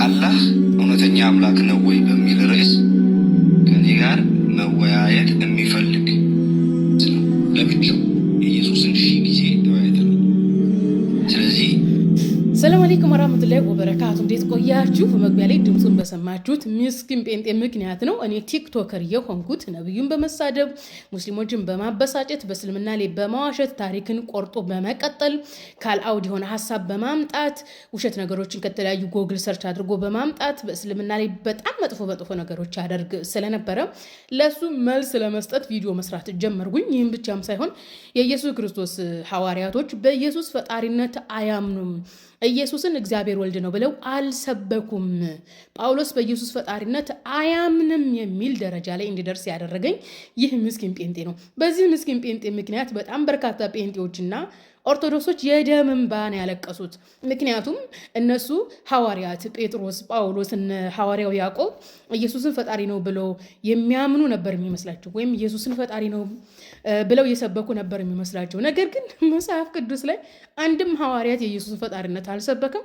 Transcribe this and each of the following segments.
አላህ እውነተኛ አምላክ ነው ወይ በሚል ርዕስ ከኔ ጋር መወያየት የሚፈልግ ለብቻው ኢየሱስን ሺህ ጊዜ ተወያይተናል። ስለዚህ ሰላም አለይኩም ወራህመቱላሂ ወበረካቱ። እንዴት ቆያችሁ? በመግቢያ ላይ ድምጹን በሰማችሁት ምስኪን ጴንጤ ምክንያት ነው እኔ ቲክቶከር የሆንኩት። ነብዩን በመሳደብ ሙስሊሞችን በማበሳጨት በእስልምና ላይ በማዋሸት ታሪክን ቆርጦ በመቀጠል ካልአውድ የሆነ ሀሳብ በማምጣት ውሸት ነገሮችን ከተለያዩ ጎግል ሰርች አድርጎ በማምጣት በእስልምና ላይ በጣም መጥፎ ነገሮች ያደርግ ስለነበረ ለሱ መልስ ለመስጠት ቪዲዮ መስራት ጀመርኩኝ። ይህም ብቻም ሳይሆን የኢየሱስ ክርስቶስ ሐዋርያቶች በኢየሱስ ፈጣሪነት አያምኑም፣ ኢየሱስን እግዚአብሔር ወልድ ነው ብለው አልሰበኩም፣ ጳውሎስ በኢየሱስ ፈጣሪነት አያምንም የሚል ደረጃ ላይ እንዲደርስ ያደረገኝ ይህ ምስኪን ጴንጤ ነው። በዚህ ምስኪን ጴንጤ ምክንያት በጣም በርካታ ጴንጤዎችና ኦርቶዶክሶች የደም እንባን ያለቀሱት። ምክንያቱም እነሱ ሐዋርያት ጴጥሮስ፣ ጳውሎስ፣ ሐዋርያው ያዕቆብ ኢየሱስን ፈጣሪ ነው ብለው የሚያምኑ ነበር የሚመስላቸው፣ ወይም ኢየሱስን ፈጣሪ ነው ብለው የሰበኩ ነበር የሚመስላቸው። ነገር ግን መጽሐፍ ቅዱስ ላይ አንድም ሐዋርያት የኢየሱስን ፈጣሪነት አልሰበከም።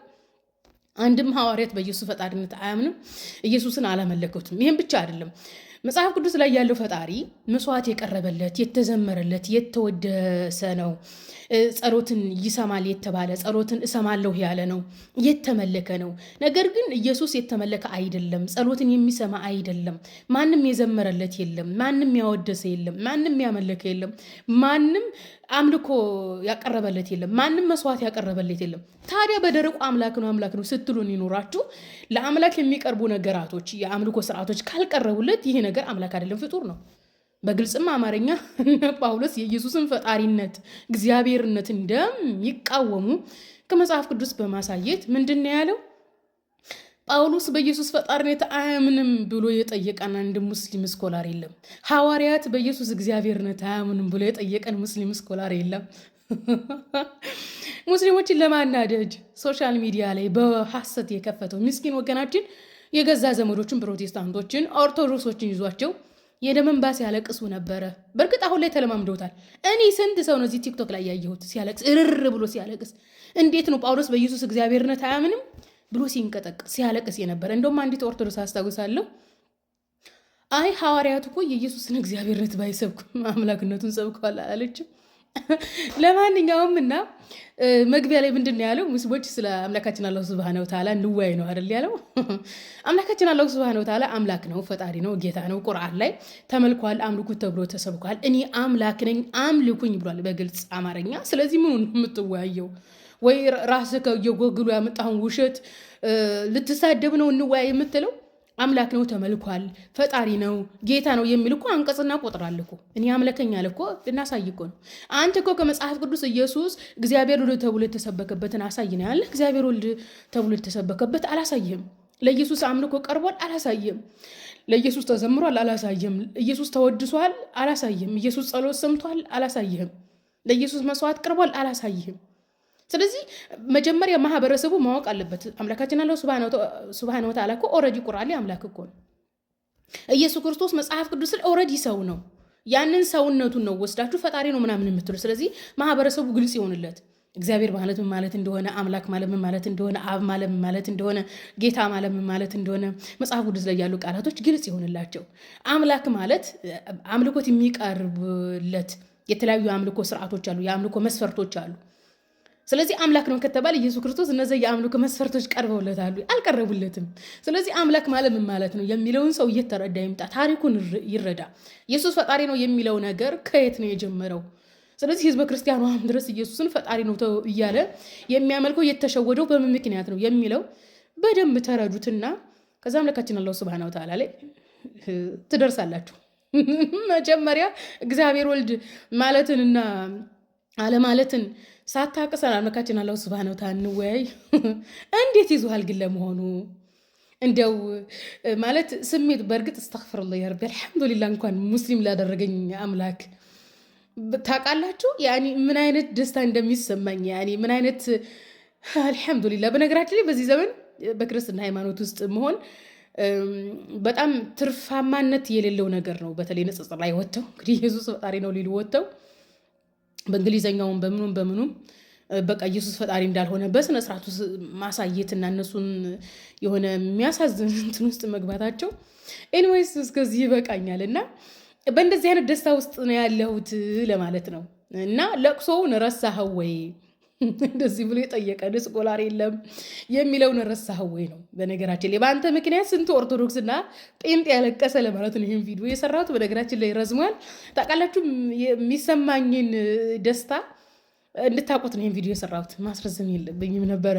አንድም ሐዋርያት በኢየሱስ ፈጣሪነት አያምንም፣ ኢየሱስን አላመለኩትም። ይህም ብቻ አይደለም። መጽሐፍ ቅዱስ ላይ ያለው ፈጣሪ መስዋዕት የቀረበለት የተዘመረለት የተወደሰ ነው። ጸሎትን ይሰማል የተባለ ጸሎትን እሰማለሁ ያለ ነው፣ የተመለከ ነው። ነገር ግን ኢየሱስ የተመለከ አይደለም፣ ጸሎትን የሚሰማ አይደለም። ማንም የዘመረለት የለም፣ ማንም ያወደሰ የለም፣ ማንም ያመለከ የለም፣ ማንም አምልኮ ያቀረበለት የለም፣ ማንም መስዋዕት ያቀረበለት የለም። ታዲያ በደረቁ አምላክ ነው ስትሉን ይኖራችሁ። ለአምላክ የሚቀርቡ ነገራቶች የአምልኮ ስርዓቶች ካልቀረቡለት ይሄ ነገር አምላክ አይደለም፣ ፍጡር ነው። በግልጽም አማርኛ ጳውሎስ የኢየሱስን ፈጣሪነት እግዚአብሔርነት እንደሚቃወሙ ከመጽሐፍ ቅዱስ በማሳየት ምንድን ነው ያለው? ጳውሎስ በኢየሱስ ፈጣሪነት አያምንም ብሎ የጠየቀን አንድ ሙስሊም ስኮላር የለም። ሐዋርያት በኢየሱስ እግዚአብሔርነት አያምንም ብሎ የጠየቀን ሙስሊም ስኮላር የለም። ሙስሊሞችን ለማናደድ ሶሻል ሚዲያ ላይ በሐሰት የከፈተው ምስኪን ወገናችን የገዛ ዘመዶችን ፕሮቴስታንቶችን፣ ኦርቶዶክሶችን ይዟቸው የደም እንባ ሲያለቅሱ ነበረ። በእርግጥ አሁን ላይ ተለማምደውታል። እኔ ስንት ሰው ነው እዚህ ቲክቶክ ላይ ያየሁት ሲያለቅስ፣ እርር ብሎ ሲያለቅስ። እንዴት ነው ጳውሎስ በኢየሱስ እግዚአብሔርነት አያምንም ብሎ ሲንቀጠቅ ሲያለቅስ የነበረ። እንደውም አንዲት ኦርቶዶክስ አስታውሳለሁ፣ አይ ሐዋርያቱ እኮ የኢየሱስን እግዚአብሔርነት ባይሰብኩም አምላክነቱን ሰብከዋል አለችም። ለማንኛውም እና መግቢያ ላይ ምንድን ነው ያለው? ሙስሊሞች ስለ አምላካችን አላሁ ሱብሃነሁ ወተዓላ እንወያይ ነው አይደል ያለው። አምላካችን አላሁ ሱብሃነሁ ወተዓላ አምላክ ነው፣ ፈጣሪ ነው፣ ጌታ ነው። ቁርአን ላይ ተመልኳል፣ አምልኩት ተብሎ ተሰብኳል። እኔ አምላክ ነኝ አምልኩኝ ብሏል በግልጽ አማርኛ። ስለዚህ ምኑን የምትወያየው? ወይ ራስህ ከየጎግሉ ያመጣሁን ውሸት ልትሳደብ ነው እንወያይ የምትለው? አምላክ ነው፣ ተመልኳል፣ ፈጣሪ ነው፣ ጌታ ነው የሚል እኮ አንቀጽና ቁጥር አለ እኮ። እኔ አምለከኛል እኮ ልናሳይ እኮ ነው። አንተ እኮ ከመጽሐፍ ቅዱስ ኢየሱስ እግዚአብሔር ወልድ ተብሎ የተሰበከበትን አሳይ ነው ያለ። እግዚአብሔር ወልድ ተብሎ የተሰበከበት አላሳይህም። ለኢየሱስ አምልኮ ቀርቧል፣ አላሳይህም። ለኢየሱስ ተዘምሯል፣ አላሳይህም። ኢየሱስ ተወድሷል፣ አላሳይህም። ኢየሱስ ጸሎት ሰምቷል፣ አላሳይህም። ለኢየሱስ መስዋዕት ቀርቧል፣ አላሳይህም። ስለዚህ መጀመሪያ ማህበረሰቡ ማወቅ አለበት። አምላካችን አላሁ ሱብሃነሁ ወተዓላ እኮ ኦልሬዲ ቁርአን ላይ አምላክ እኮ ነው። ኢየሱስ ክርስቶስ መጽሐፍ ቅዱስ ላይ ኦልሬዲ ሰው ነው። ያንን ሰውነቱን ነው ወስዳችሁ ፈጣሪ ነው ምናምን የምትሉ። ስለዚህ ማህበረሰቡ ግልጽ ይሆንለት እግዚአብሔር ማለት ምን ማለት እንደሆነ፣ አምላክ ማለት ምን ማለት እንደሆነ፣ አብ ማለት ምን ማለት እንደሆነ፣ ጌታ ማለት ምን ማለት እንደሆነ መጽሐፍ ቅዱስ ላይ ያሉ ቃላቶች ግልጽ ይሆንላቸው። አምላክ ማለት አምልኮት የሚቀርብለት የተለያዩ የአምልኮ ስርዓቶች አሉ፣ የአምልኮ መስፈርቶች አሉ። ስለዚህ አምላክ ነው ከተባለ ኢየሱስ ክርስቶስ እነዚህ የአምልኮ መስፈርቶች ቀርበውለታሉ? አልቀረቡለትም። ስለዚህ አምላክ ማለት ምን ማለት ነው የሚለውን ሰው እየተረዳ ይምጣ፣ ታሪኩን ይረዳ። ኢየሱስ ፈጣሪ ነው የሚለው ነገር ከየት ነው የጀመረው? ስለዚህ ህዝበ ክርስቲያኑ አሁን ድረስ ኢየሱስን ፈጣሪ ነው እያለ የሚያመልከው የተሸወደው በምን ምክንያት ነው የሚለው በደንብ ተረዱትና ከዛ አምላካችን አላሁ ሱብሃነሁ ወተዓላ ላይ ትደርሳላችሁ። መጀመሪያ እግዚአብሔር ወልድ ማለትንና አለማለትን ሳታቅሰን አምላካችን አላሁ ሱብሃነሁ ወተዓላ እንወያይ። እንዴት ይዙሃል ግን ለመሆኑ? እንደው ማለት ስሜት በእርግጥ እስተግፍሩላህ ያ ረቢ አልሐምዱሊላህ እንኳን ሙስሊም ላደረገኝ አምላክ ታውቃላችሁ። ያኒ ምን አይነት ደስታ እንደሚሰማኝ ያኒ ምን አይነት አልሐምዱሊላህ። በነገራችን ላይ በዚህ ዘመን በክርስትና ሃይማኖት ውስጥ መሆን በጣም ትርፋማነት የሌለው ነገር ነው። በተለይ ንጽጽር ላይ ወጥተው እንግዲህ ኢየሱስ ፈጣሪ ነው ሊሉ ወጥተው በእንግሊዘኛውም በምኑም በቃ ኢየሱስ ፈጣሪ እንዳልሆነ በስነ ስርዓቱ ማሳየትና እነሱን የሆነ የሚያሳዝን እንትን ውስጥ መግባታቸው ኤኒዌይስ እስከዚህ ይበቃኛል። እና በእንደዚህ አይነት ደስታ ውስጥ ነው ያለሁት ለማለት ነው። እና ለቅሶውን ረሳኸው ወይ እንደዚህ ብሎ የጠየቀን ስኮላር የለም የሚለውን ረሳኸው ወይ ነው። በነገራችን ላይ በአንተ ምክንያት ስንቱ ኦርቶዶክስና ጴንጤ ያለቀሰ ለማለት ነው ይህን ቪዲዮ የሰራሁት። በነገራችን ላይ ረዝሟል። ታውቃላችሁ የሚሰማኝን ደስታ እንድታውቁት ነው ይህን ቪዲዮ የሰራሁት። ማስረዘም የለብኝም ነበረ።